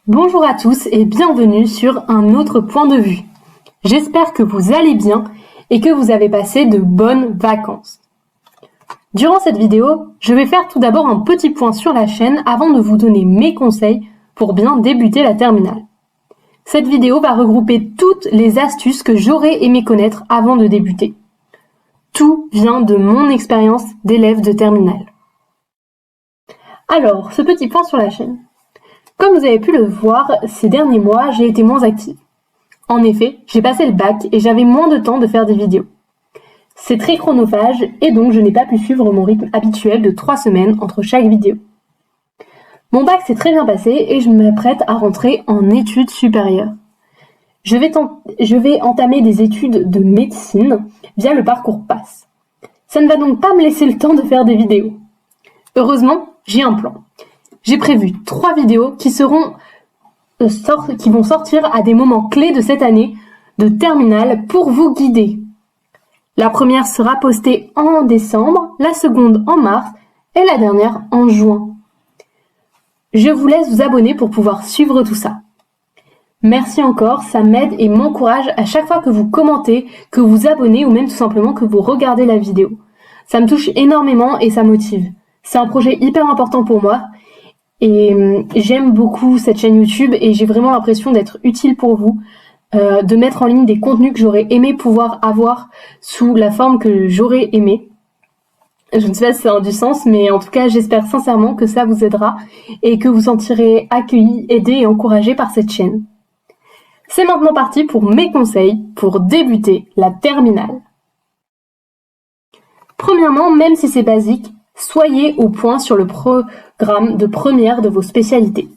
Bonjour à tous et bienvenue sur un autre point de vue. J'espère que vous allez bien et que vous avez passé de bonnes vacances. Durant cette vidéo, je vais faire tout d'abord un petit point sur la chaîne avant de vous donner mes conseils pour bien débuter la terminale. Cette vidéo va regrouper toutes les astuces que j'aurais aimé connaître avant de débuter. Tout vient de mon expérience d'élève de terminale. Alors, ce petit point sur la chaîne. Comme vous avez pu le voir, ces derniers mois, j'ai été moins active. En effet, j'ai passé le bac et j'avais moins de temps de faire des vidéos. C'est très chronophage et donc je n'ai pas pu suivre mon rythme habituel de 3 semaines entre chaque vidéo. Mon bac s'est très bien passé et je m'apprête à rentrer en études supérieures. Je vais entamer des études de médecine via le parcours PASS. Ça ne va donc pas me laisser le temps de faire des vidéos. Heureusement, j'ai un plan. J'ai prévu 3 vidéos qui vont sortir à des moments clés de cette année de terminale pour vous guider. La première sera postée en décembre, la seconde en mars et la dernière en juin. Je vous laisse vous abonner pour pouvoir suivre tout ça. Merci encore, ça m'aide et m'encourage à chaque fois que vous commentez, que vous abonnez ou même tout simplement que vous regardez la vidéo. Ça me touche énormément et ça motive. C'est un projet hyper important pour moi. Et j'aime beaucoup cette chaîne YouTube et j'ai vraiment l'impression d'être utile pour vous, de mettre en ligne des contenus que j'aurais aimé pouvoir avoir sous la forme que j'aurais aimé. Je ne sais pas si ça a du sens, mais en tout cas j'espère sincèrement que ça vous aidera et que vous sentirez accueillis, aidés et encouragés par cette chaîne. C'est maintenant parti pour mes conseils pour débuter la terminale. Premièrement, même si c'est basique, soyez au point sur le programme de première de vos spécialités.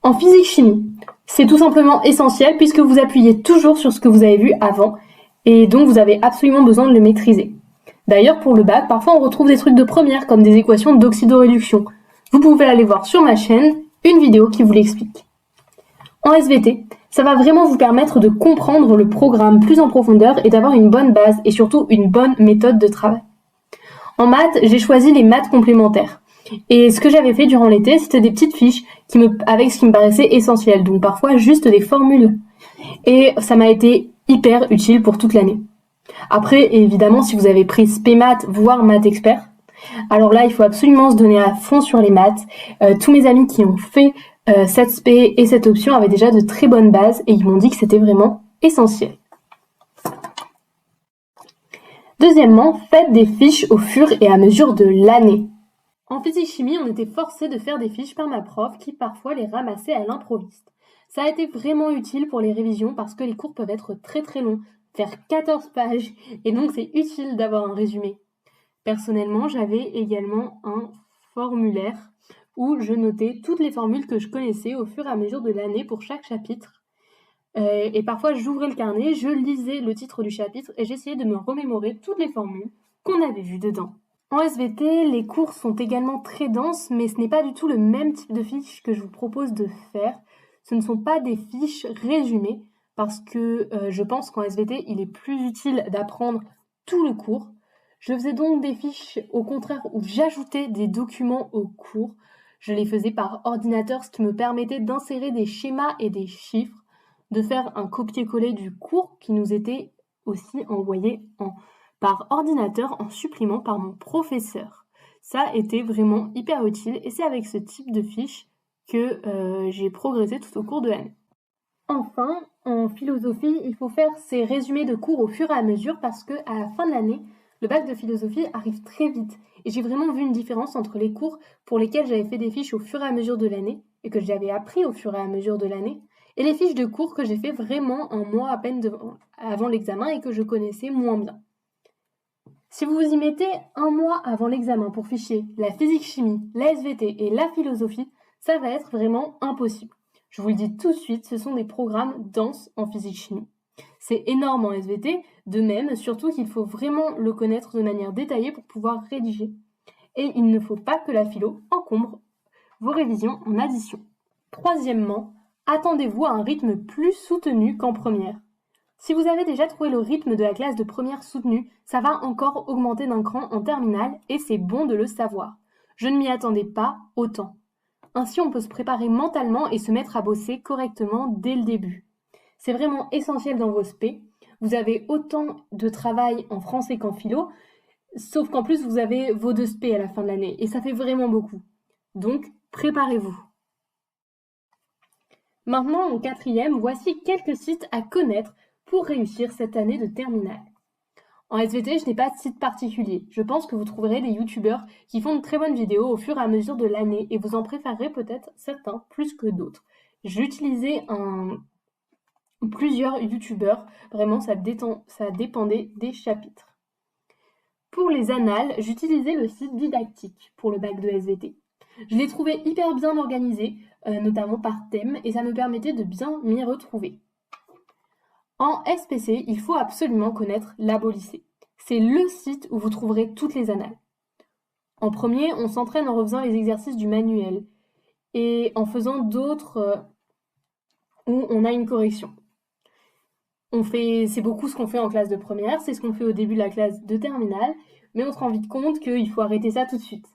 En physique-chimie, c'est tout simplement essentiel puisque vous appuyez toujours sur ce que vous avez vu avant et donc vous avez absolument besoin de le maîtriser. D'ailleurs, pour le bac, parfois on retrouve des trucs de première comme des équations d'oxydoréduction. Vous pouvez aller voir sur ma chaîne une vidéo qui vous l'explique. En SVT, ça va vraiment vous permettre de comprendre le programme plus en profondeur et d'avoir une bonne base et surtout une bonne méthode de travail. En maths, j'ai choisi les maths complémentaires. Et ce que j'avais fait durant l'été, c'était des petites fiches avec ce qui me paraissait essentiel. Donc parfois juste des formules. Et ça m'a été hyper utile pour toute l'année. Après, évidemment, si vous avez pris spé maths, voire maths expert, alors là, il faut absolument se donner à fond sur les maths. Tous mes amis qui ont fait cette spé et cette option avaient déjà de très bonnes bases et ils m'ont dit que c'était vraiment essentiel. Deuxièmement, faites des fiches au fur et à mesure de l'année. En physique-chimie, on était forcé de faire des fiches par ma prof qui parfois les ramassait à l'improviste. Ça a été vraiment utile pour les révisions parce que les cours peuvent être très très longs, faire 14 pages, et donc c'est utile d'avoir un résumé. Personnellement, j'avais également un formulaire où je notais toutes les formules que je connaissais au fur et à mesure de l'année pour chaque chapitre. Et parfois, j'ouvrais le carnet, je lisais le titre du chapitre et j'essayais de me remémorer toutes les formules qu'on avait vues dedans. En SVT, les cours sont également très denses, mais ce n'est pas du tout le même type de fiches que je vous propose de faire. Ce ne sont pas des fiches résumées, parce que je pense qu'en SVT, il est plus utile d'apprendre tout le cours. Je faisais donc des fiches, au contraire, où j'ajoutais des documents au cours. Je les faisais par ordinateur, ce qui me permettait d'insérer des schémas et des chiffres, de faire un copier-coller du cours qui nous était aussi envoyé par ordinateur en supplément par mon professeur. Ça a été vraiment hyper utile et c'est avec ce type de fiche que j'ai progressé tout au cours de l'année. Enfin, en philosophie, il faut faire ces résumés de cours au fur et à mesure parce qu'à la fin de l'année, le bac de philosophie arrive très vite. Et j'ai vraiment vu une différence entre les cours pour lesquels j'avais fait des fiches au fur et à mesure de l'année et que j'avais appris au fur et à mesure de l'année et les fiches de cours que j'ai fait vraiment un mois à peine avant l'examen et que je connaissais moins bien. Si vous vous y mettez un mois avant l'examen pour ficher la physique-chimie, la SVT et la philosophie, ça va être vraiment impossible. Je vous le dis tout de suite, ce sont des programmes denses en physique-chimie. C'est énorme en SVT, de même, surtout qu'il faut vraiment le connaître de manière détaillée pour pouvoir rédiger. Et il ne faut pas que la philo encombre vos révisions en addition. Troisièmement, attendez-vous à un rythme plus soutenu qu'en première. Si vous avez déjà trouvé le rythme de la classe de première soutenue, ça va encore augmenter d'un cran en terminale et c'est bon de le savoir. Je ne m'y attendais pas autant. Ainsi, on peut se préparer mentalement et se mettre à bosser correctement dès le début. C'est vraiment essentiel dans vos spé. Vous avez autant de travail en français qu'en philo, sauf qu'en plus, vous avez vos 2 spé à la fin de l'année, et ça fait vraiment beaucoup. Donc, préparez-vous. Maintenant, en 4e, voici quelques sites à connaître pour réussir cette année de terminale. En SVT, je n'ai pas de site particulier. Je pense que vous trouverez des youtubeurs qui font de très bonnes vidéos au fur et à mesure de l'année et vous en préférerez peut-être certains plus que d'autres. J'ai utilisé plusieurs youtubeurs, vraiment ça dépendait des chapitres. Pour les annales, j'utilisais le site Didactique pour le bac de SVT. Je l'ai trouvé hyper bien organisé, notamment par thème, et ça me permettait de bien m'y retrouver. En SPC, il faut absolument connaître Labolycée. C'est le site où vous trouverez toutes les annales. En premier, on s'entraîne en refaisant les exercices du manuel et en faisant d'autres où on a une correction. C'est beaucoup ce qu'on fait en classe de première, c'est ce qu'on fait au début de la classe de terminale, mais on se rend vite compte qu'il faut arrêter ça tout de suite.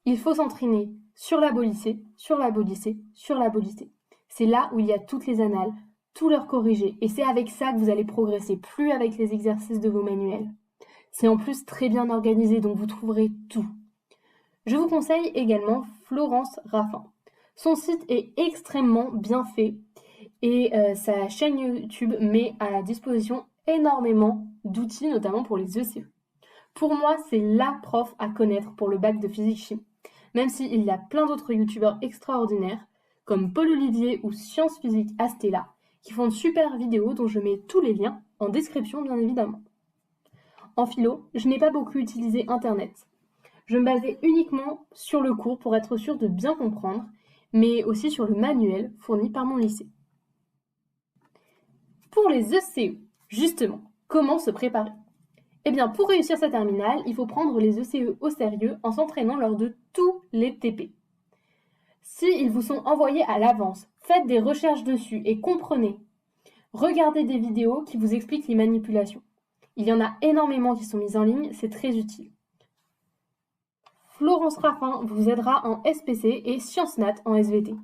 Il faut s'entraîner sur Labolycée, sur Labolycée, sur Labolycée. C'est là où il y a toutes les annales, tout leur corriger, et c'est avec ça que vous allez progresser, plus avec les exercices de vos manuels. C'est en plus très bien organisé, donc vous trouverez tout. Je vous conseille également Florence Raffin. Son site est extrêmement bien fait et sa chaîne YouTube met à disposition énormément d'outils, notamment pour les ECE. Pour moi, c'est la prof à connaître pour le bac de physique-chimie. Même s'il y a plein d'autres youtubeurs extraordinaires, comme Paul Olivier ou Science Physique Astella, qui font de super vidéos dont je mets tous les liens en description bien évidemment. En philo, je n'ai pas beaucoup utilisé Internet. Je me basais uniquement sur le cours pour être sûre de bien comprendre, mais aussi sur le manuel fourni par mon lycée. Pour les ECE, justement, comment se préparer? Eh bien, pour réussir sa terminale, il faut prendre les ECE au sérieux en s'entraînant lors de tous les TP. S'ils vous sont envoyés à l'avance, faites des recherches dessus et comprenez. Regardez des vidéos qui vous expliquent les manipulations. Il y en a énormément qui sont mises en ligne, c'est très utile. Florence Raffin vous aidera en SPC et Sciences Nat en SVT.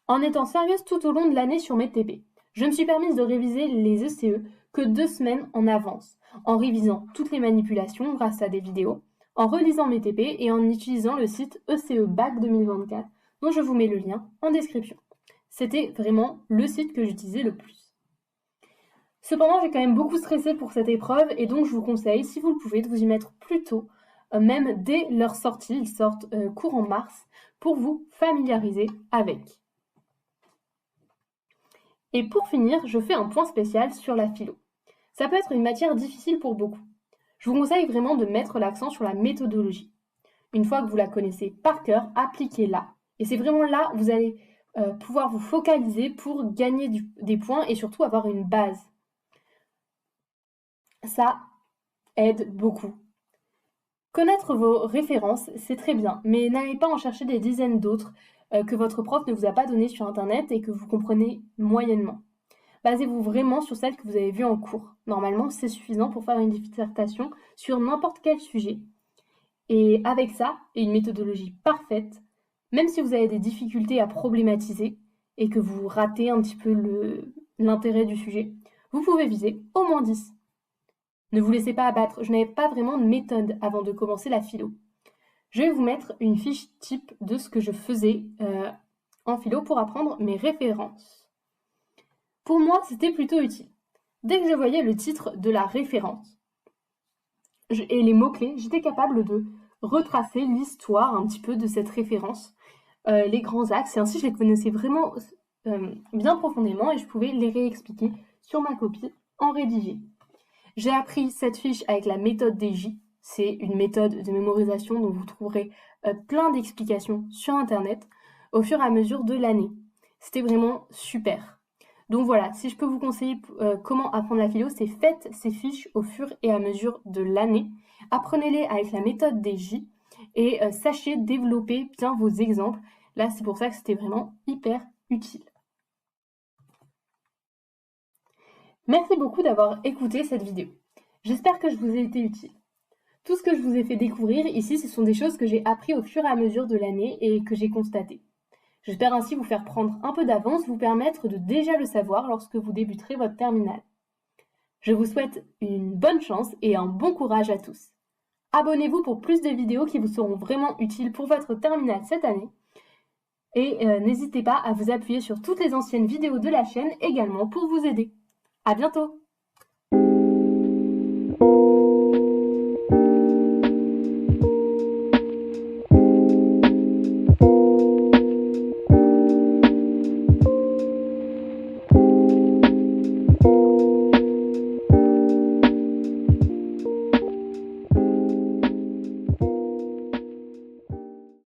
En étant sérieuse tout au long de l'année sur mes TP, je me suis permise de réviser les ECE que 2 semaines en avance, en révisant toutes les manipulations grâce à des vidéos, en relisant mes TP et en utilisant le site ECE Bac 2024, dont je vous mets le lien en description. C'était vraiment le site que j'utilisais le plus. Cependant, j'ai quand même beaucoup stressé pour cette épreuve et donc je vous conseille, si vous le pouvez, de vous y mettre plus tôt, même dès leur sortie, ils sortent courant mars, pour vous familiariser avec. Et pour finir, je fais un point spécial sur la philo. Ça peut être une matière difficile pour beaucoup. Je vous conseille vraiment de mettre l'accent sur la méthodologie. Une fois que vous la connaissez par cœur, appliquez-la. Et c'est vraiment là où vous allez pouvoir vous focaliser pour gagner des points et surtout avoir une base. Ça aide beaucoup. Connaître vos références, c'est très bien, mais n'allez pas en chercher des dizaines d'autres que votre prof ne vous a pas données sur Internet et que vous comprenez moyennement. Basez-vous vraiment sur celles que vous avez vues en cours. Normalement, c'est suffisant pour faire une dissertation sur n'importe quel sujet. Et avec ça, et une méthodologie parfaite, même si vous avez des difficultés à problématiser et que vous ratez un petit peu l'intérêt du sujet, vous pouvez viser au moins 10. Ne vous laissez pas abattre, je n'avais pas vraiment de méthode avant de commencer la philo. Je vais vous mettre une fiche type de ce que je faisais en philo pour apprendre mes références. Pour moi, c'était plutôt utile. Dès que je voyais le titre de la référence et les mots-clés, j'étais capable de retracer l'histoire un petit peu de cette référence, les grands axes, et ainsi je les connaissais vraiment bien profondément et je pouvais les réexpliquer sur ma copie en rédigé. J'ai appris cette fiche avec la méthode des J. C'est une méthode de mémorisation dont vous trouverez plein d'explications sur Internet au fur et à mesure de l'année. C'était vraiment super. Donc voilà, si je peux vous conseiller comment apprendre la philo, c'est faites ces fiches au fur et à mesure de l'année. Apprenez-les avec la méthode des J et sachez développer bien vos exemples. Là, c'est pour ça que c'était vraiment hyper utile. Merci beaucoup d'avoir écouté cette vidéo. J'espère que je vous ai été utile. Tout ce que je vous ai fait découvrir ici, ce sont des choses que j'ai appris au fur et à mesure de l'année et que j'ai constatées. J'espère ainsi vous faire prendre un peu d'avance, vous permettre de déjà le savoir lorsque vous débuterez votre terminale. Je vous souhaite une bonne chance et un bon courage à tous. Abonnez-vous pour plus de vidéos qui vous seront vraiment utiles pour votre terminale cette année. Et n'hésitez pas à vous appuyer sur toutes les anciennes vidéos de la chaîne également pour vous aider. À bientôt!